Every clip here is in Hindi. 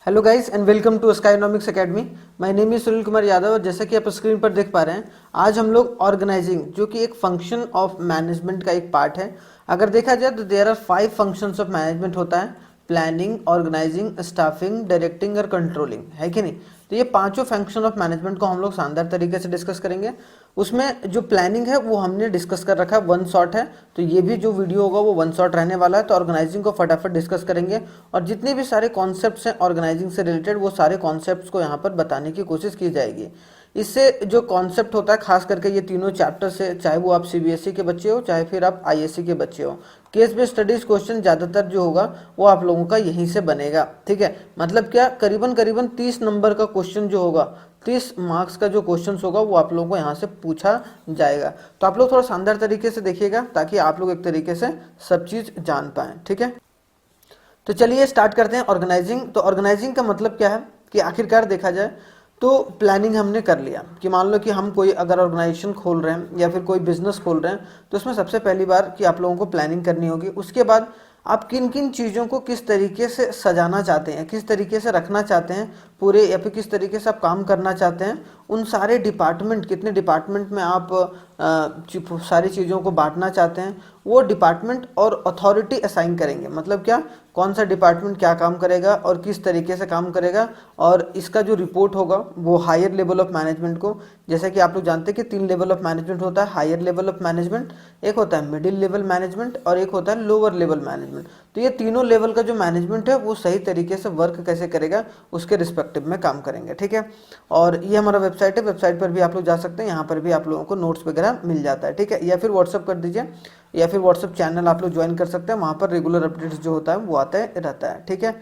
Hello guys and welcome to Skynomics academy. My name is Sunil Kumar Yadav और जैसा कि आप स्क्रीन पर देख पा रहे हैं, आज हम लोग ऑर्गेनाइजिंग जो कि एक फंक्शन ऑफ मैनेजमेंट का एक पार्ट है। अगर देखा जाए तो there are 5 functions of management होता है: प्लानिंग, ऑर्गेनाइजिंग, स्टाफिंग, डायरेक्टिंग और कंट्रोलिंग, है कि नहीं। तो ये पांचों फंक्शन ऑफ मैनेजमेंट को हम लोग शानदार तरीके से डिस्कस करेंगे। उसमें जो प्लानिंग है वो हमने डिस्कस कर रखा है, वन शॉट है, तो ये भी जो वीडियो होगा वो वन शॉट रहने वाला है। तो ऑर्गेनाइजिंग को फटाफट डिस्कस करेंगे और जितने भी सारे कॉन्सेप्ट्स हैं ऑर्गेनाइजिंग से रिलेटेड वो सारे कॉन्सेप्ट्स को यहाँ पर बताने की कोशिश की जाएगी। इससे जो कॉन्सेप्ट होता है खास करके ये तीनों चैप्टर से, चाहे वो आप सीबीएसई के बच्चे हो चाहे फिर आप आईएससी के बच्चे हो, केस बेस्ड स्टडीज क्वेश्चन ज़्यादातर जो होगा वो आप लोगों का यहीं से बनेगा। ठीक है, मतलब क्या, करीबन करीबन 30 नंबर का क्वेश्चन जो होगा, 30 मार्क्स का जो क्वेश्चन होगा वो आप लोगों को यहाँ से पूछा जाएगा। तो आप लोग थोड़ा शानदार तरीके से देखिएगा ताकि आप लोग एक तरीके से सब चीज़ जान पाएँ। ठीक है, तो चलिए स्टार्ट करते हैं ऑर्गेनाइजिंग। तो ऑर्गेनाइजिंग का मतलब क्या है कि आखिरकार देखा जाए तो प्लानिंग हमने कर लिया कि मान लो कि हम कोई अगर ऑर्गेनाइजेशन खोल रहे हैं या फिर कोई बिजनेस खोल रहे हैं तो उसमें सबसे पहली बार कि आप लोगों को प्लानिंग करनी होगी। उसके बाद आप किन किन चीज़ों को किस तरीके से सजाना चाहते हैं, किस तरीके से रखना चाहते हैं पूरे, या फिर किस तरीके से आप काम करना चाहते हैं, उन सारे डिपार्टमेंट, कितने डिपार्टमेंट में आप सारी चीज़ों को बांटना चाहते हैं, वो डिपार्टमेंट और अथॉरिटी असाइन करेंगे। मतलब क्या, कौन सा डिपार्टमेंट क्या काम करेगा और किस तरीके से काम करेगा, और इसका जो रिपोर्ट होगा वो हायर लेवल ऑफ मैनेजमेंट को, जैसा कि आप लोग जानते हैं कि 3 लेवल ऑफ मैनेजमेंट होता है: हायर लेवल ऑफ मैनेजमेंट, एक होता है मिडिल लेवल मैनेजमेंट और एक होता है लोअर लेवल मैनेजमेंट। तो ये तीनों लेवल का जो मैनेजमेंट है वो सही तरीके से वर्क कैसे करेगा उसके रिस्पेक्टिव में काम करेंगे। ठीक है, और ये हमारा वेबसाइट है, वेबसाइट पर भी आप लोग जा सकते हैं, यहाँ पर भी आप लोगों को नोट्स वगैरह मिल जाता है। ठीक है, या फिर व्हाट्सअप कर दीजिए, या फिर व्हाट्सअप चैनल आप लोग ज्वाइन कर सकते हैं, वहाँ पर रेगुलर अपडेट्स जो होता है वो आता है रहता है। ठीक है,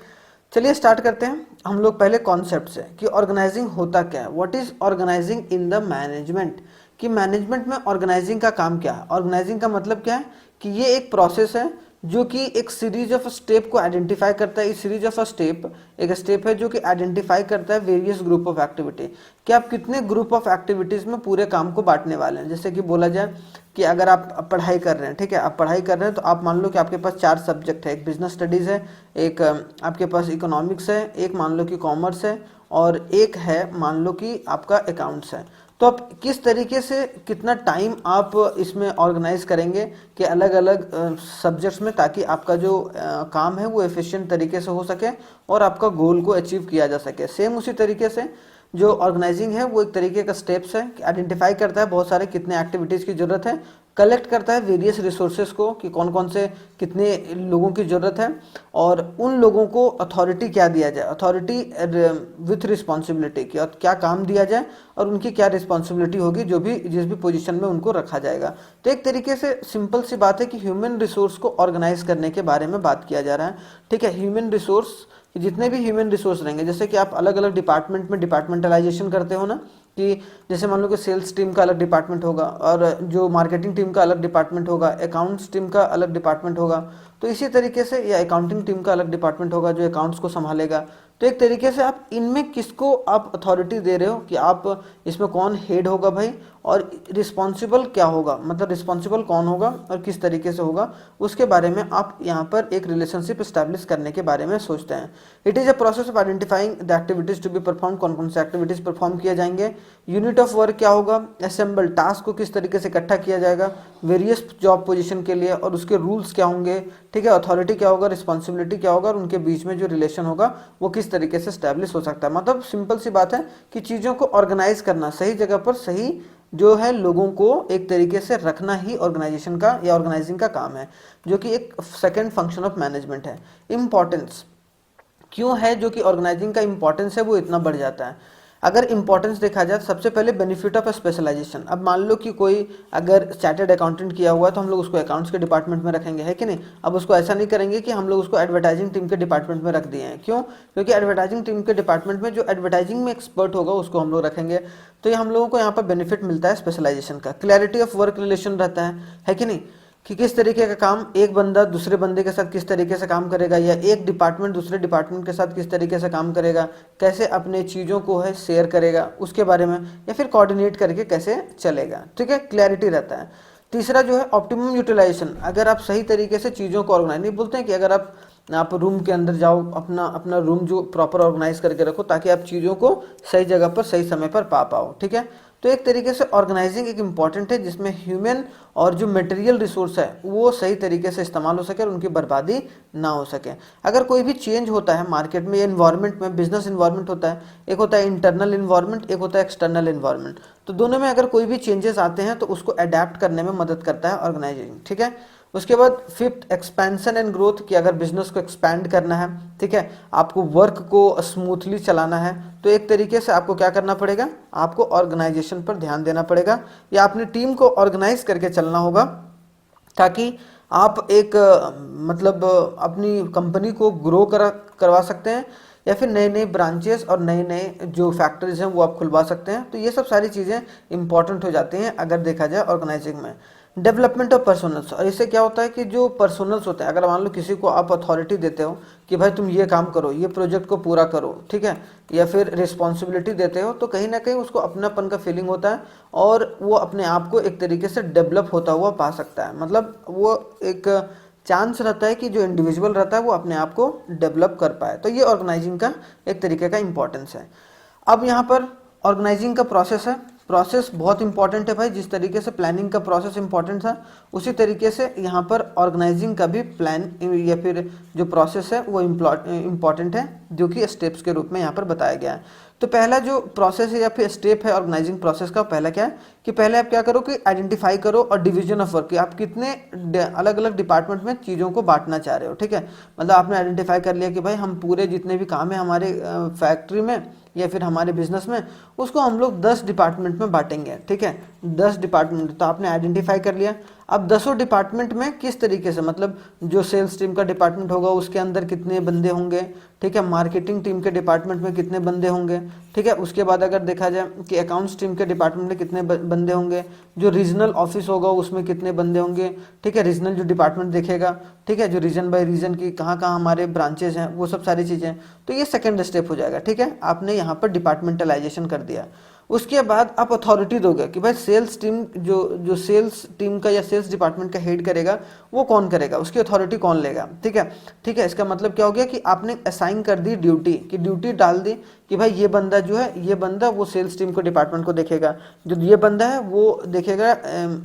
चलिए स्टार्ट करते हैं हम लोग पहले कॉन्सेप्ट से कि ऑर्गेनाइजिंग होता क्या है। What is organising in the management, कि मैनेजमेंट में ऑर्गेनाइजिंग का काम क्या है। ऑर्गेनाइजिंग का मतलब क्या है कि ये एक प्रोसेस है जो कि एक सीरीज ऑफ स्टेप को आइडेंटिफाई करता है। इस सीरीज ऑफ स्टेप एक स्टेप है जो कि आइडेंटिफाई करता है वेरियस ग्रुप ऑफ एक्टिविटी, कि आप कितने ग्रुप ऑफ एक्टिविटीज में पूरे काम को बांटने वाले हैं। जैसे कि बोला जाए कि अगर आप पढ़ाई कर रहे हैं, ठीक है, आप पढ़ाई कर रहे हैं तो आप मान लो कि आपके पास 4 सब्जेक्ट है, एक बिजनेस स्टडीज़ है, एक आपके पास इकोनॉमिक्स है, एक मान लो कि कॉमर्स है, और एक है मान लो कि आपका अकाउंट्स है। तो आप किस तरीके से कितना टाइम आप इसमें ऑर्गेनाइज करेंगे कि अलग अलग सब्जेक्ट्स में, ताकि आपका जो काम है वो एफिशिएंट तरीके से हो सके और आपका गोल को अचीव किया जा सके। सेम उसी तरीके से जो ऑर्गेनाइजिंग है वो एक तरीके का स्टेप्स है, आइडेंटिफाई करता है बहुत सारे कितने एक्टिविटीज़ की ज़रूरत है, कलेक्ट करता है वेरियस रिसोर्सेज को कि कौन कौन से कितने लोगों की ज़रूरत है, और उन लोगों को अथॉरिटी क्या दिया जाए, अथॉरिटी विथ रिस्पॉन्सिबिलिटी की, और क्या काम दिया जाए और उनकी क्या रिस्पॉन्सिबिलिटी होगी जो भी जिस भी पोजीशन में उनको रखा जाएगा। तो एक तरीके से सिंपल सी बात है कि ह्यूमन रिसोर्स को ऑर्गेनाइज करने के बारे में बात किया जा रहा है। ठीक है, ह्यूमन रिसोर्स, जितने भी ह्यूमन रिसोर्स रहेंगे, जैसे कि आप अलग अलग डिपार्टमेंट में डिपार्टमेंटलाइजेशन करते हो ना, कि जैसे मान लो कि सेल्स टीम का अलग डिपार्टमेंट होगा और जो मार्केटिंग टीम का अलग डिपार्टमेंट होगा, अकाउंट्स टीम का अलग डिपार्टमेंट होगा, तो इसी तरीके से या अकाउंटिंग टीम का अलग डिपार्टमेंट होगा जो अकाउंट्स को संभालेगा। तो एक तरीके से आप इनमें किसको आप अथॉरिटी दे रहे हो कि आप इसमें कौन हेड होगा भाई, और रिस्पॉन्सिबल क्या होगा, मतलब रिस्पॉन्सिबल कौन होगा और किस तरीके से होगा, उसके बारे में आप यहाँ पर एक रिलेशनशिप इस्टेब्लिश करने के बारे में सोचते हैं। It is a process of identifying the activities to be perform, कौन कौन से एक्टिविटीज परफॉर्म किए जाएंगे, यूनिट ऑफ वर्क क्या होगा, असेंबल टास्क को किस तरीके से इकट्ठा किया जाएगा वेरियस जॉब पोजीशन के लिए, और उसके रूल्स क्या होंगे, ठीक है, अथॉरिटी क्या होगा, रिस्पॉन्सिबिलिटी क्या होगा, और उनके बीच में जो रिलेशन होगा वो किस तरीके से स्टैब्लिश हो सकता है। मतलब सिंपल सी बात है कि चीज़ों को ऑर्गेनाइज करना, सही जगह पर सही जो है लोगों को एक तरीके से रखना ही ऑर्गेनाइजेशन का या ऑर्गेनाइजिंग का काम है, जो कि एक सेकेंड फंक्शन ऑफ मैनेजमेंट है। इम्पॉर्टेंस क्यों है जो कि ऑर्गेनाइजिंग का इंपॉर्टेंस है वो इतना बढ़ जाता है। अगर इंपॉर्टेंस देखा जाए, सबसे पहले बेनिफिट ऑफ स्पेशलाइजेशन। अब मान लो कि कोई अगर चार्टर्ड अकाउंटेंट किया हुआ है तो हम लोग उसको अकाउंट्स के डिपार्टमेंट में रखेंगे, है कि नहीं। अब उसको ऐसा नहीं करेंगे कि हम लोग उसको एडवर्टाइजिंग टीम के डिपार्टमेंट में रख दिए हैं। क्यों? क्योंकि एडवर्टाइजिंग टीम के डिपार्टमेंट में जो एडवर्टाइजिंग में एक्सपर्ट होगा उसको हम लोग रखेंगे। तो ये हम लोगों को यहाँ पर बेनिफिट मिलता है स्पेशलाइजेशन का। क्लैरिटी ऑफ वर्क रिलेशन रहता है कि नहीं, कि किस तरीके का काम एक बंदा दूसरे बंदे के साथ किस तरीके से काम करेगा, या एक डिपार्टमेंट दूसरे डिपार्टमेंट के साथ किस तरीके से काम करेगा, कैसे अपने चीज़ों को है शेयर करेगा उसके बारे में, या फिर कोऑर्डिनेट करके कैसे चलेगा। ठीक है, क्लैरिटी रहता है। तीसरा जो है ऑप्टिमम यूटिलाइजेशन। अगर आप सही तरीके से चीज़ों को ऑर्गेनाइज, नहीं बोलते हैं कि अगर आप आप रूम के अंदर जाओ, अपना अपना रूम जो प्रॉपर ऑर्गेनाइज करके रखो ताकि आप चीज़ों को सही जगह पर सही समय पर पा पाओ। ठीक है, तो एक तरीके से ऑर्गेनाइजिंग एक इम्पॉर्टेंट है जिसमें ह्यूमन और जो मटेरियल रिसोर्स है वो सही तरीके से इस्तेमाल हो सके और उनकी बर्बादी ना हो सके। अगर कोई भी चेंज होता है मार्केट में या इन्वायरमेंट में, बिजनेस इन्वायरमेंट होता है, एक होता है इंटरनल इन्वायरमेंट, एक होता है एक्सटर्नल इन्वायरमेंट, तो दोनों में अगर कोई भी चेंजेस आते हैं तो उसको अडेप्ट करने में मदद करता है ऑर्गेनाइजिंग। ठीक है, उसके बाद फिफ्थ एक्सपेंशन एंड ग्रोथ, कि अगर बिजनेस को एक्सपैंड करना है, ठीक है, आपको वर्क को स्मूथली चलाना है, तो एक तरीके से आपको क्या करना पड़ेगा, आपको ऑर्गेनाइजेशन पर ध्यान देना पड़ेगा या अपनी टीम को ऑर्गेनाइज करके चलना होगा ताकि आप एक मतलब अपनी कंपनी को ग्रो करवा सकते हैं या फिर नए नए ब्रांचेस और नए नए जो फैक्ट्रीज हैं वो आप खुलवा सकते हैं। तो ये सब सारी चीज़ें इंपॉर्टेंट हो जाती हैं अगर देखा जाए ऑर्गेनाइजिंग में। डेवलपमेंट ऑफ पर्सोनल्स, और इससे क्या होता है कि जो पर्सोनल्स होते हैं, अगर मान लो किसी को आप अथॉरिटी देते हो कि भाई तुम ये काम करो, ये प्रोजेक्ट को पूरा करो, ठीक है, या फिर रिस्पॉन्सिबिलिटी देते हो, तो कहीं ना कहीं उसको अपनापन का फीलिंग होता है और वो अपने आप को एक तरीके से डेवलप होता हुआ पा सकता है। मतलब वो एक चांस रहता है कि जो इंडिविजुअल रहता है वो अपने आप को डेवलप कर पाए। तो ये ऑर्गेनाइजिंग का एक तरीके का इंपॉर्टेंस है। अब यहाँ पर ऑर्गेनाइजिंग का प्रोसेस है, प्रोसेस बहुत इंपॉर्टेंट है भाई। जिस तरीके से प्लानिंग का प्रोसेस इंपॉर्टेंट था उसी तरीके से यहाँ पर ऑर्गेनाइजिंग का भी प्लान या फिर जो प्रोसेस है वो इंपॉर्टेंट है, जो कि स्टेप्स के रूप में यहाँ पर बताया गया है। तो पहला जो प्रोसेस है या फिर स्टेप है ऑर्गेनाइजिंग प्रोसेस का, पहला क्या है कि पहले आप क्या करो कि आइडेंटिफाई करो और डिवीजन ऑफ वर्क, आप कितने अलग अलग डिपार्टमेंट में चीज़ों को बांटना चाह रहे हो। ठीक है, मतलब आपने आइडेंटिफाई कर लिया कि भाई हम पूरे जितने भी काम है हमारे फैक्ट्री में या फिर हमारे बिजनेस में, उसको हम लोग 10 डिपार्टमेंट में बांटेंगे। ठीक है, 10 डिपार्टमेंट तो आपने आइडेंटिफाई कर लिया। अब 10 डिपार्टमेंट में किस तरीके से, मतलब जो सेल्स टीम का डिपार्टमेंट होगा उसके अंदर कितने बंदे होंगे, ठीक है, मार्केटिंग टीम के डिपार्टमेंट में कितने बंदे होंगे, ठीक है, उसके बाद अगर देखा जाए कि अकाउंट्स टीम के डिपार्टमेंट में कितने बंदे होंगे, जो रीजनल ऑफिस होगा उसमें कितने बंदे होंगे, ठीक है, रीजनल जो डिपार्टमेंट देखेगा, ठीक है, जो रीजन बाय रीजन की कहाँ कहाँ हमारे ब्रांचेज हैं, वो सब सारी चीज़ें। तो ये सेकेंड स्टेप हो जाएगा। ठीक है, आपने यहाँ पर डिपार्टमेंटलाइजेशन कर दिया। उसके बाद आप अथॉरिटी दोगे कि भाई सेल्स टीम जो सेल्स टीम का या सेल्स डिपार्टमेंट का हेड करेगा वो कौन करेगा, उसकी अथॉरिटी कौन लेगा। ठीक है, ठीक है, इसका मतलब क्या हो गया कि आपने असाइन कर दी ड्यूटी, कि ड्यूटी डाल दी कि भाई ये बंदा जो है, ये बंदा वो सेल्स टीम को डिपार्टमेंट को देखेगा, जो ये बंदा है वो देखेगा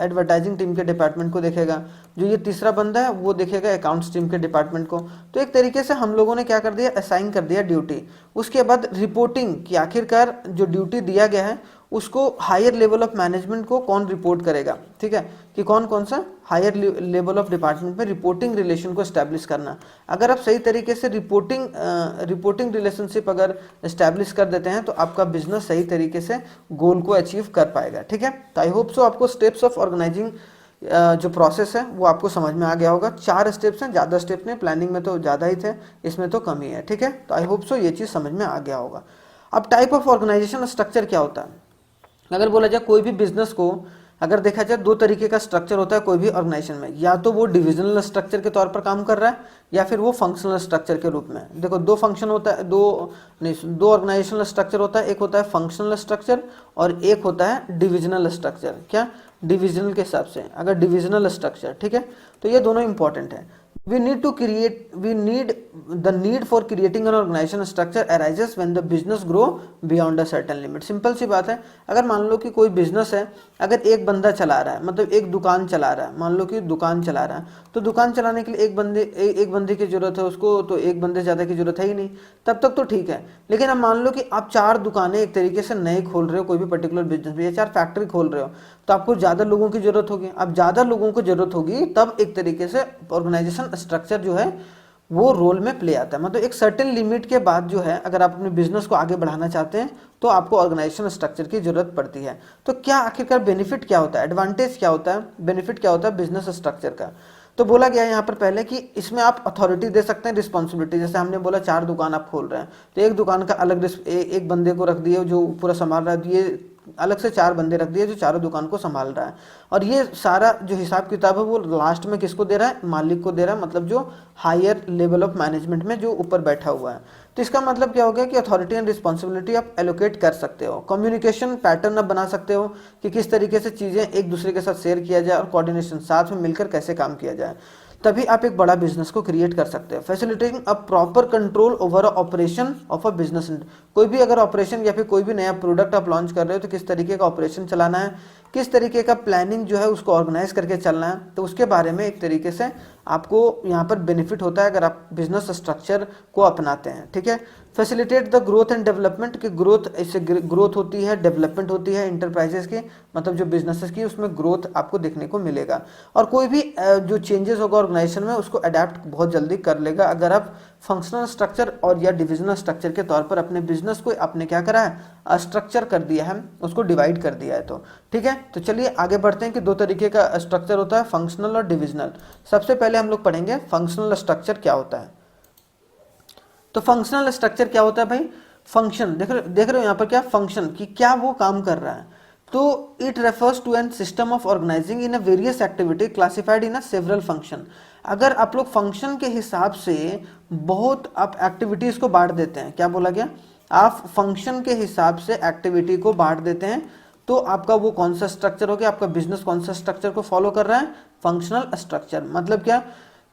एडवर्टाइजिंग टीम के डिपार्टमेंट को देखेगा, जो ये तीसरा बंदा है वो देखेगा अकाउंट्स टीम के डिपार्टमेंट को। तो एक तरीके से हम लोगों ने क्या कर दिया, असाइन कर दिया ड्यूटी। उसके बाद रिपोर्टिंग, कि आखिरकार जो ड्यूटी दिया गया है उसको हायर लेवल ऑफ मैनेजमेंट को कौन रिपोर्ट करेगा। ठीक है, कि कौन कौन सा हायर लेवल ऑफ डिपार्टमेंट में रिपोर्टिंग रिलेशन को एस्टैब्लिश करना। अगर आप सही तरीके से रिपोर्टिंग रिलेशनशिप अगर एस्टैब्लिश कर देते हैं तो आपका बिजनेस सही तरीके से गोल को अचीव कर पाएगा। ठीक है, तो आई होप सो आपको स्टेप्स ऑफ ऑर्गेनाइजिंग जो प्रोसेस है वो आपको समझ में आ गया होगा। 4 स्टेप्स हैं, ज़्यादा स्टेप नहीं, प्लानिंग में तो ज़्यादा ही थे, इसमें तो कम ही है। ठीक है, तो आई होप सो ये चीज़ समझ में आ गया होगा। अब टाइप ऑफ ऑर्गेनाइजेशन स्ट्रक्चर क्या होता है, अगर बोला जाए कोई भी बिजनेस को अगर देखा जाए 2 तरीके का स्ट्रक्चर होता है कोई भी ऑर्गेनाइजेशन में, या तो वो डिविजनल स्ट्रक्चर के तौर पर काम कर रहा है या फिर वो फंक्शनल स्ट्रक्चर के रूप में। देखो 2 फंक्शन होता है, 2 ऑर्गेनाइजेशनल स्ट्रक्चर होता है, एक होता है फंक्शनल स्ट्रक्चर और एक होता है डिविजनल स्ट्रक्चर। क्या, डिविजनल के हिसाब से अगर डिविजनल स्ट्रक्चर, ठीक है, तो ये दोनों इंपॉर्टेंट है। we need the need for creating an organization structure arises when the business grow beyond a certain limit। Simple सी बात है, अगर मान लो कि कोई बिजनेस है, अगर एक बंदा चला रहा है, मतलब एक दुकान चला रहा है, मान लो कि दुकान चला रहा है, तो दुकान चलाने के लिए एक बंदे की जरूरत है उसको, तो एक बंदे ज़्यादा की जरूरत है ही नहीं, तब तक तो ठीक है। लेकिन अब मान लो कि आप 4 दुकानें एक तरीके से नए खोल रहे हो कोई भी पर्टिकुलर बिजनेस में, या 4 फैक्ट्री खोल रहे हो, तो आपको ज़्यादा लोगों की जरूरत होगी। अब ज़्यादा लोगों को जरूरत होगी तब एक तरीके से ऑर्गेनाइजेशन स्ट्रक्चर जो है वो रोल में प्ले आता है। मतलब एक सर्टेन लिमिट के बाद जो है अगर आप अपने बिजनेस को आगे बढ़ाना चाहते हैं तो आपको ऑर्गेनाइजेशन स्ट्रक्चर की जरूरत पड़ती है। तो क्या आखिरकार बेनिफिट क्या होता है, एडवांटेज क्या होता है, बेनिफिट क्या होता है बिजनेस स्ट्रक्चर का, तो बोला गया है यहाँ पर पहले कि इसमें आप अथॉरिटी दे सकते हैं, रिस्पॉन्सिबिलिटी, जैसे हमने बोला 4 दुकान आप खोल रहे हैं तो एक दुकान का अलग एक बंदे को रख दिए जो पूरा संभाल रहा है, ये अलग से 4 बंदे रख दिए जो चारों दुकान को संभाल रहा है, और ये सारा जो हिसाब किताब है वो लास्ट में किसको दे रहा है, मालिक को दे रहा है, मतलब जो हायर लेवल ऑफ मैनेजमेंट में जो ऊपर बैठा हुआ है। तो इसका मतलब क्या हो गया कि अथॉरिटी एंड रिस्पॉन्सिबिलिटी आप एलोकेट कर सकते हो, कम्युनिकेशन पैटर्न आप बना सकते हो कि किस तरीके से चीज़ें एक दूसरे के साथ शेयर किया जाए और कोऑर्डिनेशन साथ में मिलकर कैसे काम किया जाए। तभी आप एक बड़ा बिजनेस को क्रिएट कर सकते हैं। Facilitating a proper control over a operation of a business. कोई भी अगर ऑपरेशन या फिर कोई भी नया प्रोडक्ट आप लॉन्च कर रहे हो तो किस तरीके का ऑपरेशन चलाना है, किस तरीके का प्लानिंग जो है उसको ऑर्गेनाइज करके चलना है, तो उसके बारे में एक तरीके से आपको यहाँ पर बेनिफिट होता है अगर आप बिजनेस स्ट्रक्चर को अपनाते हैं। ठीक है। Facilitate the growth and development, की ग्रोथ, इससे ग्रोथ होती है, डेवलपमेंट होती है इंटरप्राइजेस की, मतलब जो बिजनेसेस की, उसमें ग्रोथ आपको देखने को मिलेगा। और कोई भी जो चेंजेस होगा ऑर्गेनाइजेशन में उसको अडेप्ट बहुत जल्दी कर लेगा अगर आप फंक्शनल स्ट्रक्चर और या डिविजनल स्ट्रक्चर के तौर पर अपने बिजनेस को आपने क्या करा है, स्ट्रक्चर कर दिया है, उसको डिवाइड कर दिया है। तो ठीक है, तो चलिए आगे बढ़ते हैं कि दो तरीके का स्ट्रक्चर होता है, फंक्शनल और डिविजनल। सबसे पहले हम लोग पढ़ेंगे फंक्शनल स्ट्रक्चर क्या होता है। तो फंक्शनल स्ट्रक्चर क्या होता है भाई, फंक्शन देख रहे हो यहाँ पर क्या फंक्शन की क्या वो काम कर रहा है, तो it refers to an system of organising in a various activity classified in a several function. अगर आप लोग फंक्शन के हिसाब से बहुत आप एक्टिविटीज को बांट देते हैं, क्या बोला गया, आप फंक्शन के हिसाब से एक्टिविटी को बांट देते हैं, तो आपका वो कौन सा स्ट्रक्चर हो गया, आपका बिजनेस कौन सा स्ट्रक्चर को फॉलो कर रहा है, फंक्शनल स्ट्रक्चर। मतलब क्या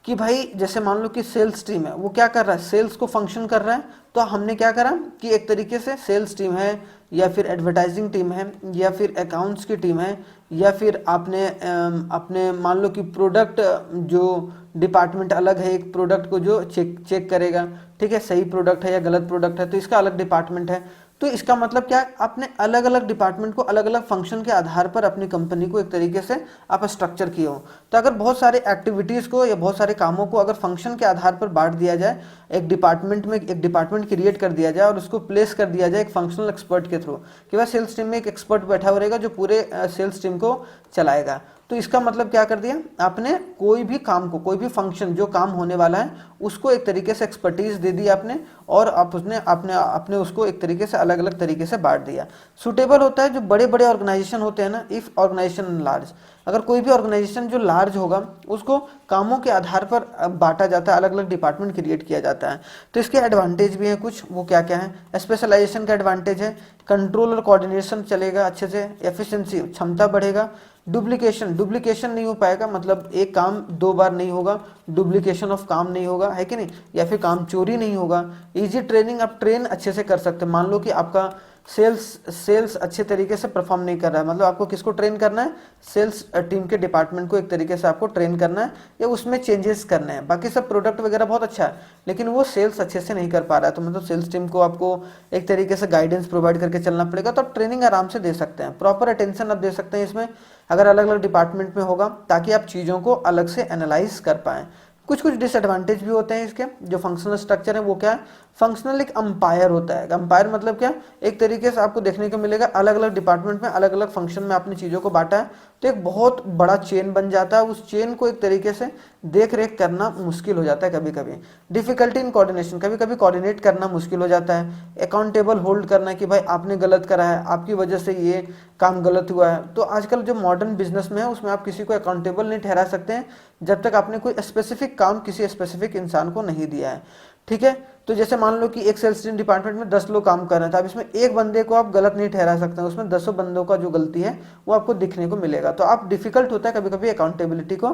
कि भाई जैसे मान लो कि सेल्स टीम है, वो क्या कर रहा है, सेल्स को फंक्शन कर रहा है, तो हमने क्या करा कि एक तरीके से सेल्स टीम है या फिर एडवर्टाइजिंग टीम है या फिर अकाउंट्स की टीम है या फिर आपने अपने मान लो कि प्रोडक्ट जो डिपार्टमेंट अलग है, एक प्रोडक्ट को जो चेक करेगा, ठीक है, सही प्रोडक्ट है या गलत प्रोडक्ट है, तो इसका अलग डिपार्टमेंट है। तो इसका मतलब क्या है, आपने अलग अलग डिपार्टमेंट को अलग अलग फंक्शन के आधार पर अपनी कंपनी को एक तरीके से आप स्ट्रक्चर किए हो। तो अगर बहुत सारे एक्टिविटीज़ को या बहुत सारे कामों को अगर फंक्शन के आधार पर बांट दिया जाए, एक डिपार्टमेंट में एक डिपार्टमेंट क्रिएट कर दिया जाए और उसको प्लेस कर दिया जाए एक फंक्शनल एक्सपर्ट के थ्रू, कि वह सेल्स टीम में एक एक्सपर्ट बैठा हुआ रहेगा जो पूरे सेल्स टीम को चलाएगा। तो इसका मतलब क्या कर दिया, आपने कोई भी काम को, कोई भी फंक्शन जो काम होने वाला है उसको एक तरीके से एक्सपर्टीज दे दी आपने, और आप उसने अपने उसको एक तरीके से अलग अलग तरीके से बांट दिया। सुटेबल होता है जो बड़े बड़े ऑर्गेनाइजेशन होते हैं ना, इफ ऑर्गेनाइजेशन लार्ज, अगर कोई भी ऑर्गेनाइजेशन जो लार्ज होगा उसको कामों के आधार पर बांटा जाता है, अलग अलग डिपार्टमेंट क्रिएट किया जाता है। तो इसके एडवांटेज भी हैं कुछ, वो क्या क्या है, स्पेशलाइजेशन का एडवांटेज है, कंट्रोल और कोऑर्डिनेशन चलेगा अच्छे से, एफिशिएंसी क्षमता बढ़ेगा, डुप्लीकेशन नहीं हो पाएगा, मतलब एक काम दो बार नहीं होगा, डुप्लीकेशन ऑफ काम नहीं होगा, है कि नहीं, या फिर काम चोरी नहीं होगा। इजी ट्रेनिंग, आप ट्रेन अच्छे से कर सकते हैं। मान लो कि आपका सेल्स अच्छे तरीके से परफॉर्म नहीं कर रहा है, मतलब आपको किसको ट्रेन करना है, सेल्स टीम के डिपार्टमेंट को एक तरीके से आपको ट्रेन करना है या उसमें चेंजेस करने हैं। बाकी सब प्रोडक्ट वगैरह बहुत अच्छा है लेकिन वो सेल्स अच्छे से नहीं कर पा रहा है, तो मतलब सेल्स टीम को आपको एक तरीके से गाइडेंस प्रोवाइड करके चलना पड़ेगा। तो आप ट्रेनिंग आराम से दे सकते हैं, प्रॉपर अटेंशन आप दे सकते हैं इसमें अगर अलग अलग डिपार्टमेंट में होगा, ताकि आप चीज़ों को अलग से एनालाइज कर पाएँ। कुछ कुछ डिसएडवांटेज भी होते हैं इसके, जो फंक्शनल स्ट्रक्चर है वो क्या है, फंक्शनल एक अंपायर होता है। अंपायर मतलब क्या, एक तरीके से आपको देखने को मिलेगा अलग अलग डिपार्टमेंट में अलग अलग फंक्शन में आपने चीज़ों को बांटा है, तो एक बहुत बड़ा चेन बन जाता है, उस चेन को एक तरीके से देख रेख करना मुश्किल हो जाता है कभी कभी। डिफिकल्टी इन कोऑर्डिनेशन, कभी कभी कोऑर्डिनेट करना मुश्किल हो जाता है। अकाउंटेबल होल्ड करना कि भाई आपने गलत करा है, आपकी वजह से ये काम गलत हुआ है। तो आजकल जो मॉडर्न बिजनेस में है उसमें आप किसी को अकाउंटेबल नहीं ठहरा सकते हैं जब तक आपने कोई स्पेसिफिक काम किसी स्पेसिफिक इंसान को नहीं दिया है। ठीक है, तो जैसे मान लो कि एक सेल्स टीम डिपार्टमेंट में 10 लोग काम कर रहे हैं, तो अब इसमें एक बंदे को आप गलत नहीं ठहरा सकते हैं, उसमें 10 बंदों का जो गलती है वो आपको दिखने को मिलेगा। तो आप डिफिकल्ट होता है कभी कभी अकाउंटेबिलिटी को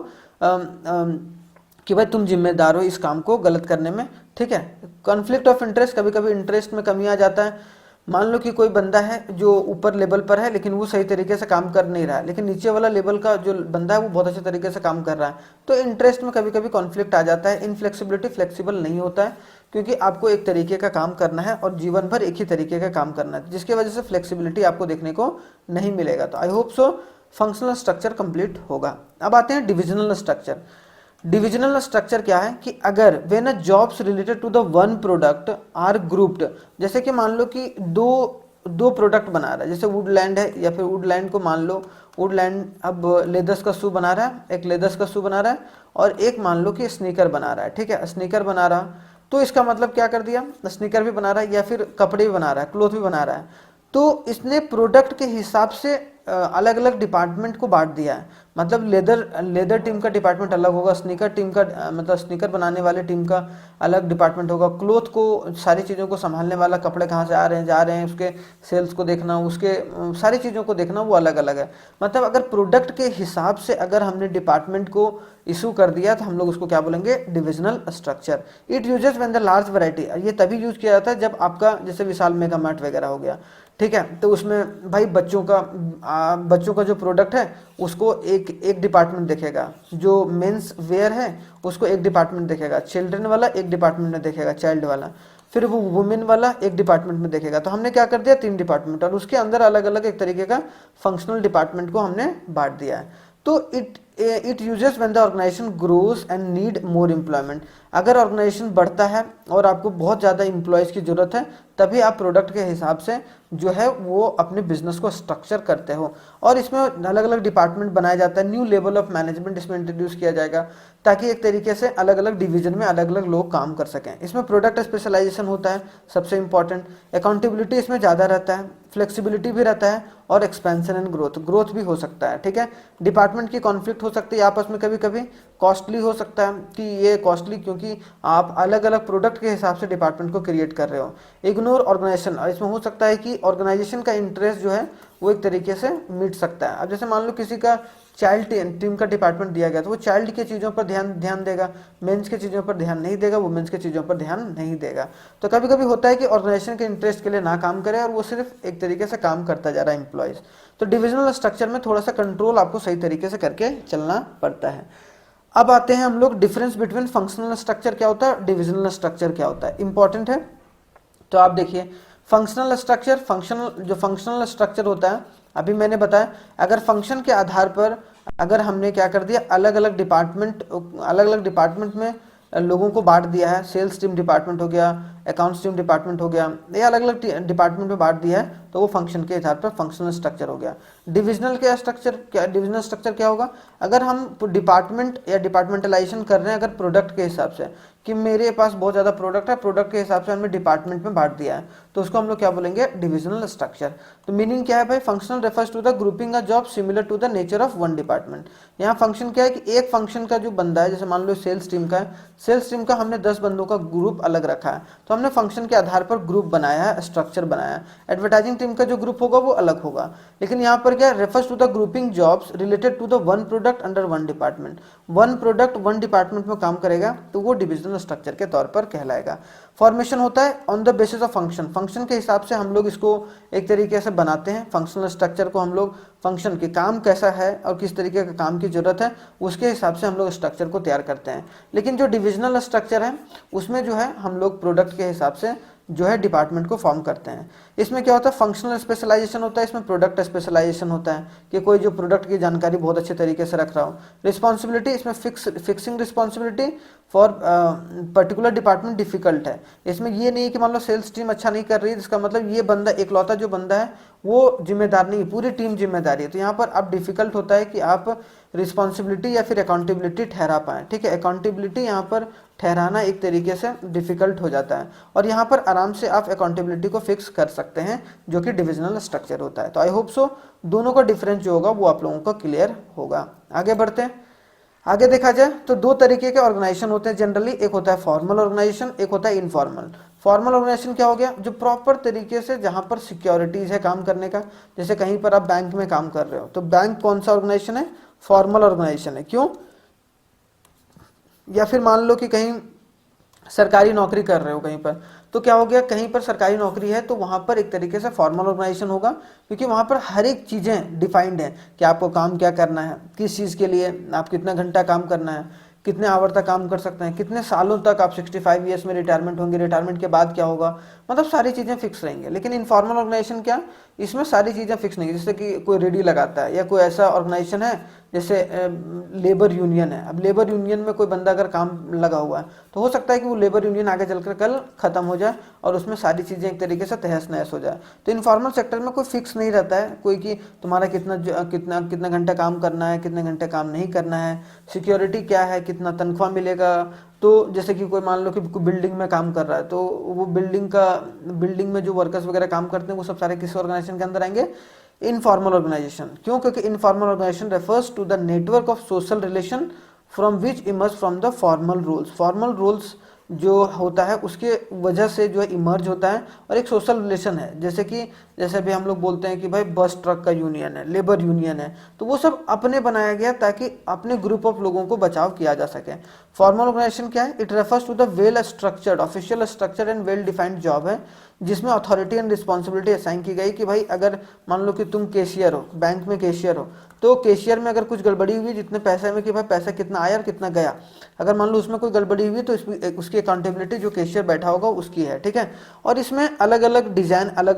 कि भाई तुम जिम्मेदार हो इस काम को गलत करने में। ठीक है, कॉन्फ्लिक्ट ऑफ इंटरेस्ट, कभी कभी इंटरेस्ट में कमी आ जाता है। मान लो कि कोई बंदा है जो ऊपर लेवल पर है लेकिन वो सही तरीके से काम कर नहीं रहा है, लेकिन नीचे वाला लेवल का जो बंदा है वो बहुत अच्छे तरीके से काम कर रहा है, तो इंटरेस्ट में कभी कभी कॉन्फ्लिक्ट आ जाता है। इनफ्लेक्सिबिलिटी, फ्लेक्सिबल नहीं होता है क्योंकि आपको एक तरीके का काम करना है और जीवन भर एक ही तरीके का काम करना है, जिसकी वजह से फ्लेक्सिबिलिटी आपको देखने को नहीं मिलेगा। तो I hope so functional structure complete होगा। अब आते हैं डिविजनल स्ट्रक्चर। डिविजनल स्ट्रक्चर क्या है कि अगर when a jobs related to the one product are grouped, जैसे कि मान लो कि दो प्रोडक्ट बना रहा है, जैसे वुडलैंड है या फिर वुडलैंड को मान लो, वुडलैंड अब लेदर्स का शू बना रहा है, एक लेदर्स का शू बना रहा है और एक मान लो कि स्नीकर बना रहा है। ठीक है, स्नीकर बना रहा, तो इसका मतलब क्या कर दिया, स्नीकर भी बना रहा है या फिर कपड़े भी बना रहा है, क्लोथ भी बना रहा है, तो इसने प्रोडक्ट के हिसाब से अलग अलग डिपार्टमेंट को बांट दिया है। मतलब लेदर टीम का डिपार्टमेंट अलग होगा, स्नीकर टीम का मतलब स्नीकर बनाने वाले टीम का अलग डिपार्टमेंट होगा, क्लोथ को सारी चीज़ों को संभालने वाला, कपड़े कहाँ से आ रहे हैं जा रहे हैं उसके सेल्स को देखना, उसके सारी चीज़ों को देखना, वो अलग अलग है। मतलब अगर प्रोडक्ट के हिसाब से अगर हमने डिपार्टमेंट को इशू कर दिया तो हम लोग उसको क्या बोलेंगे, divisional structure. It uses when the large variety, ये तभी यूज किया जाता है जब आपका जैसे विशाल मेगा मार्ट वगैरह हो गया, ठीक है, तो उसमें भाई बच्चों का जो प्रोडक्ट है उसको एक डिपार्टमेंट देखेगा, जो मेंस वेयर है उसको एक डिपार्टमेंट देखेगा, चिल्ड्रन वाला एक डिपार्टमेंट में देखेगा, चाइल्ड वाला, फिर वो वुमेन वाला एक डिपार्टमेंट में देखेगा। तो हमने क्या कर दिया, 3 डिपार्टमेंट, और उसके अंदर अलग अलग एक तरीके का फंक्शनल डिपार्टमेंट को हमने बांट दिया है। तो it uses when the organisation grows and need more employment. अगर ऑर्गेनाइजेशन बढ़ता है और आपको बहुत ज़्यादा एम्प्लॉयज़ की ज़रूरत है, तभी आप प्रोडक्ट के हिसाब से जो है वो अपने बिजनेस को स्ट्रक्चर करते हो। और इसमें अलग अलग डिपार्टमेंट बनाया जाता है, न्यू लेवल ऑफ मैनेजमेंट इसमें इंट्रोड्यूस किया जाएगा, ताकि एक तरीके से अलग अलग डिवीजन में अलग अलग लोग काम कर सकें। इसमें प्रोडक्ट स्पेशलाइजेशन होता है सबसे इंपॉर्टेंट, अकाउंटेबिलिटी इसमें ज़्यादा रहता है, फ्लेक्सिबिलिटी भी रहता है, और एक्सपेंशन एंड ग्रोथ भी हो सकता है, ठीक है। डिपार्टमेंट की कॉन्फ्लिक्ट हो सकती है आपस में, कभी कभी कॉस्टली हो सकता है कि ये कॉस्टली क्योंकि आप अलग अलग प्रोडक्ट के हिसाब से डिपार्टमेंट को क्रिएट कर रहे हो। इग्नोर ऑर्गेनाइजेशन, और इसमें हो सकता है कि ऑर्गेनाइजेशन का इंटरेस्ट जो है वो एक तरीके से मिट सकता है। अब जैसे मान लो किसी का चाइल्ड टीम का डिपार्टमेंट दिया गया, तो वो चाइल्ड की चीज़ों पर ध्यान देगा, मेंस की चीज़ों पर ध्यान नहीं देगा, वुमेन्स की चीज़ों पर ध्यान नहीं देगा। तो कभी कभी होता है कि ऑर्गेनाइजेशन के इंटरेस्ट के लिए ना काम करे और वो सिर्फ एक तरीके से काम करता जा रहा है एम्प्लॉयज़। तो डिविजनल स्ट्रक्चर में थोड़ा सा कंट्रोल आपको सही तरीके से करके चलना पड़ता है। अब आते हैं हम लोग डिफरेंस बिटवीन फंक्शनल स्ट्रक्चर क्या होता है, डिविजनल स्ट्रक्चर क्या होता है, इंपॉर्टेंट है। तो आप देखिए फंक्शनल फंक्शनल स्ट्रक्चर होता है, अभी मैंने बताया अगर फंक्शन के आधार पर अगर हमने क्या कर दिया, अलग अलग डिपार्टमेंट में लोगों को बांट दिया है, सेल्स टीम डिपार्टमेंट हो गया, अकाउंट्स टीम डिपार्टमेंट हो गया, ये अलग अलग डिपार्टमेंट में बांट दिया है, तो वो फंक्शन के आधार पर फंक्शनल स्ट्रक्चर हो गया। डिविजनल स्ट्रक्चर क्या होगा, अगर हम डिपार्टमेंट या डिपार्टमेंटलाइजेशन कर रहे हैं अगर प्रोडक्ट के हिसाब से, कि मेरे पास बहुत ज़्यादा प्रोडक्ट है, प्रोडक्ट के हिसाब से हमने डिपार्टमेंट में बांट दिया है, तो उसको हम लोग क्या बोलेंगे, डिविजनल स्ट्रक्चर। तो मीनिंग क्या है भाई, functional refers to the grouping a job similar to the nature of one department. यहाँ फंक्शन क्या है कि एक फंक्शन का जो बंदा है, जैसे मान लो सेल्स टीम का है, सेल्स टीम का हमने 10 बंदों का ग्रुप अलग रखा है, तो हमने फंक्शन के आधार पर ग्रुप बनाया है, स्ट्रक्चर बनाया है। एडवर्टाइजिंग टीम का जो ग्रुप होगा वो अलग होगा, लेकिन यहाँ पर क्या refers to the grouping jobs related to the one product under one department. One product one department में काम करेगा तो वो डिविजनल स्ट्रक्चर के तौर पर कहलाएगा। फॉर्मेशन होता है on the basis of function, function के हिसाब से हम लोग इसको एक तरीके से बनाते हैं। फंक्शनल स्ट्रक्चर को हम लोग फंक्शन के काम कैसा है और किस तरीके का काम की जरूरत है उसके हिसाब से हम लोग स्ट्रक्चर को तैयार करते हैं। लेकिन जो डिविजनल स्ट्रक्चर है उसमें जो है हम लोग प्रोडक्ट के हिसाब से जो है डिपार्टमेंट को फॉर्म करते हैं। इसमें क्या होता है, फंक्शनल स्पेशलाइजेशन होता है, इसमें प्रोडक्ट स्पेशलाइजेशन होता है कि कोई जो प्रोडक्ट की जानकारी बहुत अच्छे तरीके से रख रहा हो। रिस्पॉन्सिबिलिटी, इसमें fixing responsibility for particular department difficult है। इसमें ये नहीं है कि मान लो सेल्स टीम अच्छा नहीं कर रही है, इसका मतलब ये बंदा एकलौता जो बंदा है वो जिम्मेदार नहीं, पूरी टीम जिम्मेदारी है। तो यहाँ पर अब डिफिकल्ट होता है कि आप रिस्पॉन्सिबिलिटी या फिर अकाउंटेबिलिटी ठहरा पाएँ, ठीक है। अकाउंटेबिलिटी यहाँ पर ठहराना एक तरीके से डिफिकल्ट हो जाता है, और यहाँ पर आराम से आप अकाउंटेबिलिटी को फिक्स कर सकते हैं, जो कि डिविजनल स्ट्रक्चर होता है। तो आई होप सो दोनों का डिफरेंस जो होगा वो आप लोगों को क्लियर होगा। आगे बढ़ते हैं। आगे देखा जाए तो 2 तरीके के ऑर्गेनाइजेशन होते हैं जनरली, एक होता है फॉर्मल ऑर्गेनाइजेशन, एक होता है इनफॉर्मल। फॉर्मल ऑर्गेनाइजेशन क्या हो गया, जो प्रॉपर तरीके से जहां पर सिक्योरिटीज है काम करने का, जैसे कहीं पर आप बैंक में काम कर रहे हो तो बैंक कौन सा ऑर्गेनाइजेशन है, फॉर्मल ऑर्गेनाइजेशन है। क्यों, या फिर मान लो कि कहीं सरकारी नौकरी कर रहे हो कहीं पर, तो क्या हो गया, कहीं पर सरकारी नौकरी है तो वहां पर एक तरीके से फॉर्मल ऑर्गेनाइजेशन होगा, क्योंकि वहां पर हर एक चीजें डिफाइंड है कि आपको काम क्या करना है, किस चीज के लिए, आप कितना घंटा काम करना है, कितने आवर तक काम कर सकते हैं, कितने सालों तक आप 65 ईयर्स में रिटायरमेंट होंगे, रिटायरमेंट के बाद क्या होगा, मतलब सारी चीज़ें फिक्स रहेंगे। लेकिन इनफॉर्मल ऑर्गेनाइजेशन क्या, इसमें सारी चीज़ें फिक्स नहीं, जैसे कि कोई रेडी लगाता है या कोई ऐसा ऑर्गेनाइजेशन है जैसे लेबर यूनियन है। अब लेबर यूनियन में कोई बंदा अगर काम लगा हुआ है तो हो सकता है कि वो लेबर यूनियन आगे चलकर कल खत्म हो जाए और उसमें सारी चीज़ें एक तरीके से तहस नहस हो जाए। तो इनफॉर्मल सेक्टर में कोई फिक्स नहीं रहता है कोई कि तुम्हारा कितना घंटा काम करना है, कितने घंटे काम नहीं करना है, सिक्योरिटी क्या है, कितना तनख्वाह मिलेगा, तो जैसे कि कोई मान लो कि कोई बिल्डिंग में काम कर रहा है, तो वो बिल्डिंग में जो वर्कर्स वगैरह काम करते हैं वो सब सारे किस ऑर्गेनाइजेशन के अंदर आएंगे? Informal organisation. क्यों? क्योंकि informal organisation refers to the network of social relation from which emerge from the formal rules. Formal rules जो होता है उसके वजह से जो है इमर्ज होता है, और एक सोशल रिलेशन है। जैसे अभी हम लोग बोलते हैं कि भाई बस ट्रक का यूनियन है, लेबर यूनियन है, तो वो सब अपने बनाया गया ताकि अपने ग्रुप ऑफ लोगों को बचाव किया जा सके। फॉर्मल ऑर्गेनाइजेशन क्या है? It refers to the well structured official structure and well defined job है, जिसमें अथॉरिटी एंड रिस्पॉन्सिबिलिटी असाइन की गई कि भाई अगर मान लो कि तुम कैशियर हो, बैंक में कैशियर हो, तो कैशियर में अगर कुछ गड़बड़ी हुई जितने पैसे में कि भाई पैसा कितना आया और कितना गया, अगर मान लो उसमें कोई गड़बड़ी हुई तो उसकी अकाउंटेबिलिटी जो कैशियर बैठा होगा उसकी है, ठीक है। और इसमें अलग अलग डिज़ाइन, अलग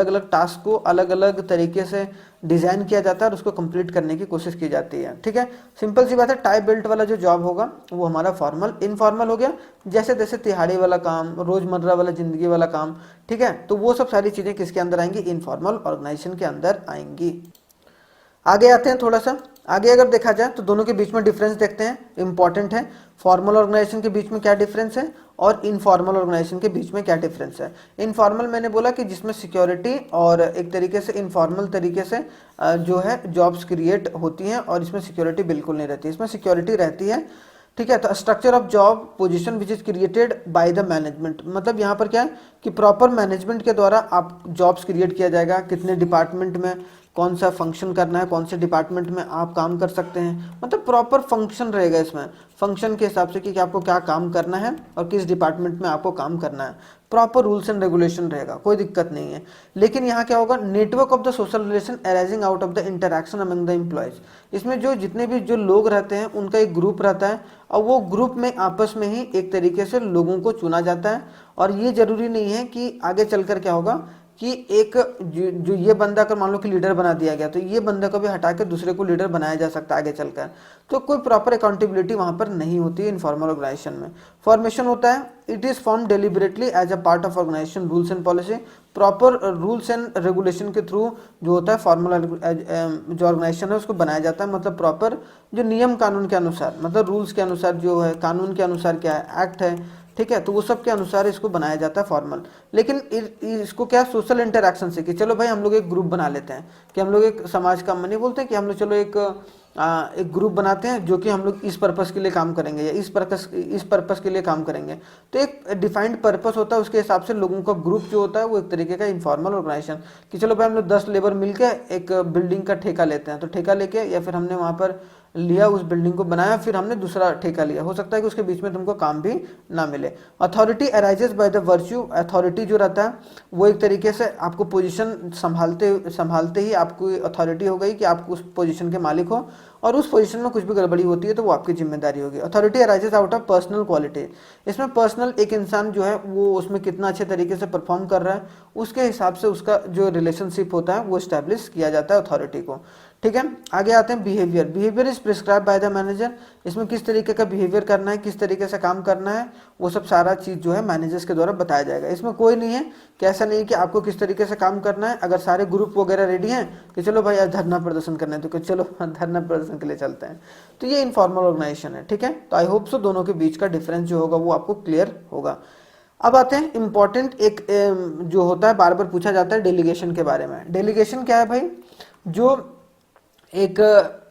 अलग टास्क को अलग अलग तरीके से डिज़ाइन किया जाता है और उसको कंप्लीट करने की कोशिश की जाती है, ठीक है। सिंपल सी बात है, टाई बेल्ट वाला जो जॉब होगा वो हमारा फॉर्मल। इनफॉर्मल हो गया जैसे तैसे तिहाड़ी वाला काम, रोजमर्रा वाला जिंदगी वाला काम, ठीक है। तो वो सब सारी चीजें किसके अंदर आएंगी? इनफॉर्मल ऑर्गेनाइजेशन के अंदर आएंगी। आगे आते हैं, थोड़ा सा आगे अगर देखा जाए तो दोनों के बीच में डिफरेंस देखते हैं, इंपॉर्टेंट है। फॉर्मल ऑर्गेनाइजेशन के बीच में क्या डिफरेंस है और इनफॉर्मल ऑर्गेनाइजेशन के बीच में क्या डिफरेंस है। इनफॉर्मल मैंने बोला कि जिसमें सिक्योरिटी और एक तरीके से इनफॉर्मल तरीके से जो है जॉब्स क्रिएट होती हैं, और इसमें सिक्योरिटी बिल्कुल नहीं रहती, इसमें सिक्योरिटी रहती है, ठीक है। तो structure of job position which is created by the management, मतलब यहाँ पर क्या है कि प्रॉपर मैनेजमेंट के द्वारा आप जॉब्स क्रिएट किया जाएगा, कितने डिपार्टमेंट में कौन सा फंक्शन करना है, कौन से डिपार्टमेंट में आप काम कर सकते हैं, मतलब प्रॉपर फंक्शन रहेगा इसमें, फंक्शन के हिसाब से कि आपको क्या काम करना है और किस डिपार्टमेंट में आपको काम करना है, प्रॉपर रूल्स एंड रेगुलेशन रहेगा, कोई दिक्कत नहीं है। लेकिन यहाँ क्या होगा? Network of the social relation arising out of the interaction among the employees. इसमें जो जितने भी जो लोग रहते हैं उनका एक ग्रुप रहता है, और वो ग्रुप में आपस में ही एक तरीके से लोगों को चुना जाता है। और ये जरूरी नहीं है कि आगे चलकर क्या होगा कि एक जो ये बंदा अगर मान लो कि लीडर बना दिया गया, तो ये बंदा को भी हटा के दूसरे को लीडर बनाया जा सकता है आगे चलकर। तो कोई प्रॉपर अकाउंटेबिलिटी वहां पर नहीं होती है इनफॉर्मल ऑर्गेनाइजेशन में। फॉर्मेशन होता है, it is form deliberately as a part of organization rules and policy. Proper rules and regulation के थ्रू जो होता है फॉर्मल जो ऑर्गेनाइजेशन है उसको बनाया जाता है, मतलब प्रॉपर जो नियम कानून के अनुसार, मतलब रूल्स के अनुसार जो है, कानून के अनुसार क्या है, एक्ट है, ठीक है, तो वो सब के अनुसार इसको बनाया जाता है फॉर्मल। लेकिन इसको क्या सोशल इंटरैक्शन से कि चलो भाई हम लोग एक ग्रुप बना लेते हैं, कि हम लोग एक समाज का नहीं बोलते हैं कि हम लोग चलो एक ग्रुप बनाते हैं जो कि हम लोग इस पर्पस के लिए काम करेंगे या इस पर्पस के लिए काम करेंगे। तो एक डिफाइंड पर्पस होता है, उसके हिसाब से लोगों का ग्रुप जो होता है वो एक तरीके का इनफॉर्मल ऑर्गेनाइजेशन, कि चलो भाई हम लोग 10 लेबर मिलकर एक बिल्डिंग का ठेका लेते हैं, तो ठेका लेके या फिर हमने वहाँ पर लिया, उस बिल्डिंग को बनाया, फिर हमने दूसरा ठेका लिया, हो सकता है कि उसके बीच में तुमको काम भी ना मिले। Authority arises by the virtue, authority जो रहता है वो एक तरीके से आपको पोजीशन संभालते ही आपको अथॉरिटी हो गई कि आप उस पोजीशन के मालिक हो, और उस पोजीशन में कुछ भी गड़बड़ी होती है तो वो आपकी जिम्मेदारी होगी। Authority arises out of personal quality, इसमें पर्सनल एक इंसान जो है वो उसमें कितना अच्छे तरीके से परफॉर्म कर रहा है उसके हिसाब से उसका जो रिलेशनशिप होता है वो स्टैब्लिश किया जाता है अथॉरिटी को, ठीक है। आगे आते हैं behaviour. Behaviour is prescribe by the manager, इसमें किस तरीके का बिहेवियर करना है, किस तरीके से काम करना है, वो सब सारा चीज़ जो है मैनेजर्स के द्वारा बताया जाएगा। इसमें कोई नहीं है कि ऐसा नहीं है कि आपको किस तरीके से काम करना है। अगर सारे ग्रुप वगैरह रेडी हैं कि चलो भाई आज धरना प्रदर्शन करना है तो चलो धरना प्रदर्शन के लिए चलते हैं, तो ये इनफॉर्मल ऑर्गेनाइजेशन है, ठीक है। तो आई होप सो दोनों के बीच का डिफरेंस जो होगा वो आपको क्लियर होगा। अब आते हैं इंपॉर्टेंट एक जो होता है बार बार पूछा जाता है डेलीगेशन के बारे में। डेलीगेशन क्या है भाई? जो एक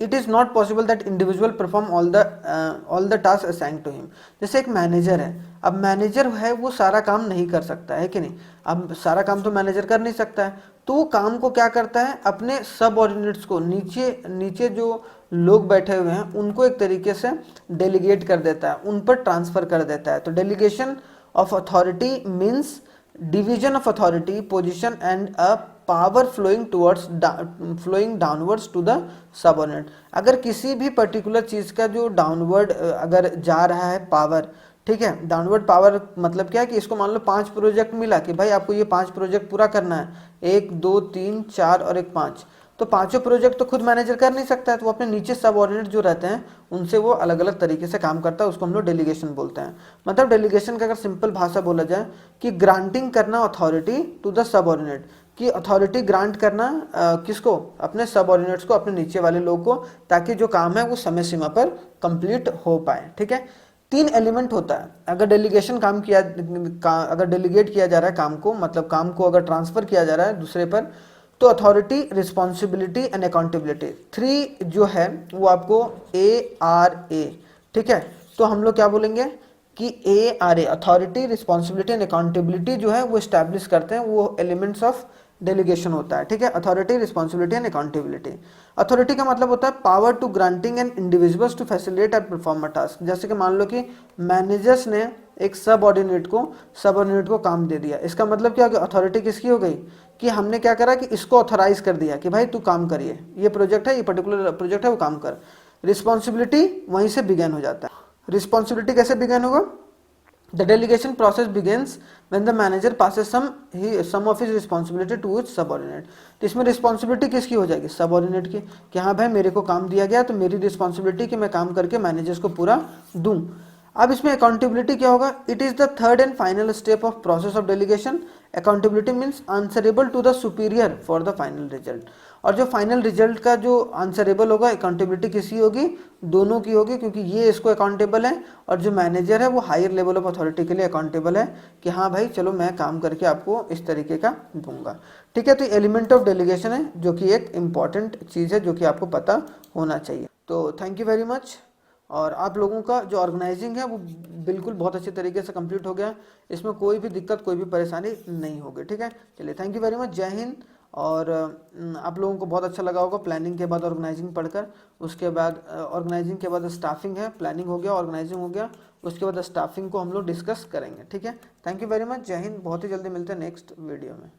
it is not possible that individual perform all the task assign to him. जैसे एक मैनेजर है, अब मैनेजर है वो सारा काम नहीं कर सकता है कि नहीं, अब सारा काम तो मैनेजर कर नहीं सकता है, तो वो काम को क्या करता है, अपने सब ऑर्डिनेट्स को, नीचे जो लोग बैठे हुए हैं उनको एक तरीके से डेलीगेट कर देता है, उन पर ट्रांसफर कर देता है। तो delegation of authority means division of authority position and a power flowing downwards to the subordinate. अगर किसी भी पर्टिकुलर चीज का जो डाउनवर्ड अगर जा रहा है पावर, ठीक है, डाउनवर्ड पावर मतलब क्या है कि इसको मान लो 5 प्रोजेक्ट मिला कि भाई आपको ये 5 प्रोजेक्ट पूरा करना है, 1 2 3 4 और एक 5, तो पांचों प्रोजेक्ट तो खुद मैनेजर कर नहीं सकता है, तो वो अपने नीचे सबऑर्डिनेट जो रहते हैं उनसे वो अलग अलग तरीके से काम करता है, उसको हम लोग डेलीगेशन बोलते हैं। मतलब डेलीगेशन का अगर सिंपल भाषा बोला जाए कि ग्रांटिंग करना अथॉरिटी टू द सबऑर्डिनेट, कि अथॉरिटी ग्रांट करना किसको, अपने सबऑर्डिनेट्स को, अपने नीचे वाले लोगों को, ताकि जो काम है वो समय सीमा पर कंप्लीट हो पाए, ठीक है। तीन एलिमेंट होता है अगर डेलीगेशन अगर डेलीगेट किया जा रहा है काम को, मतलब काम को अगर ट्रांसफर किया जा रहा है दूसरे पर, तो authority, responsibility and accountability, three जो है वो आपको ARA, ठीक है। तो हम लोग क्या बोलेंगे कि ARA, authority, responsibility and accountability जो है वो स्टैब्लिश करते हैं, वो एलिमेंट्स ऑफ डेलीगेशन होता है, ठीक है। Authority, responsibility and accountability. Authority का मतलब होता है power to granting and individuals to facilitate and perform a task. जैसे कि मान लो कि मैनेजर्स ने एक सबऑर्डिनेट को काम दे दिया, इसका मतलब क्या हो गया, अथॉरिटी किसकी हो गई कि हमने क्या करा कि इसको ऑथराइज कर दिया कि भाई तू काम करिए, ये प्रोजेक्ट है, ये पर्टिकुलर प्रोजेक्ट है, वो काम कर। रिस्पॉन्सिबिलिटी वहीं से बिगेन हो जाता है। रिस्पॉन्सिबिलिटी कैसे बिगेन होगा, the delegation process begins when the manager passes some of his responsibility to his subordinate. तो इसमें रिस्पॉन्सिबिलिटी किसकी हो जाएगी, सबऑर्डिनेट की, कि हाँ भाई मेरे को काम दिया गया तो मेरी रिस्पॉन्सिबिलिटी कि मैं काम करके मैनेजर्स को पूरा दूं। अब इसमें अकाउंटेबिलिटी क्या होगा, it is the third and final step of process of delegation. Accountability means answerable to the superior for the final result. और जो फाइनल रिजल्ट का जो आंसरेबल होगा, अकाउंटेबिलिटी किसी होगी, दोनों की होगी, क्योंकि ये इसको अकाउंटेबल है और जो मैनेजर है वो हायर लेवल ऑफ अथॉरिटी के लिए अकाउंटेबल है कि हाँ भाई चलो मैं काम करके आपको इस तरीके का दूंगा, ठीक है। तो एलिमेंट ऑफ डेलीगेशन है जो कि एक इंपॉर्टेंट चीज़ है जो कि आपको पता होना चाहिए। तो थैंक यू वेरी मच। और आप लोगों का जो ऑर्गेनाइजिंग है वो बिल्कुल बहुत अच्छे तरीके से कंप्लीट हो गया, इसमें कोई भी दिक्कत, कोई भी परेशानी नहीं होगी, ठीक है। चलिए थैंक यू वेरी मच, जय हिंद। और आप लोगों को बहुत अच्छा लगा होगा प्लानिंग के बाद ऑर्गेनाइजिंग पढ़कर। उसके बाद ऑर्गेनाइजिंग के बाद स्टाफिंग है, प्लानिंग हो गया, ऑर्गेनाइजिंग हो गया, उसके बाद स्टाफिंग को हम लोग डिस्कस करेंगे, ठीक है। थैंक यू वेरी मच, जय हिंद। बहुत ही जल्दी मिलते हैं नेक्स्ट वीडियो में।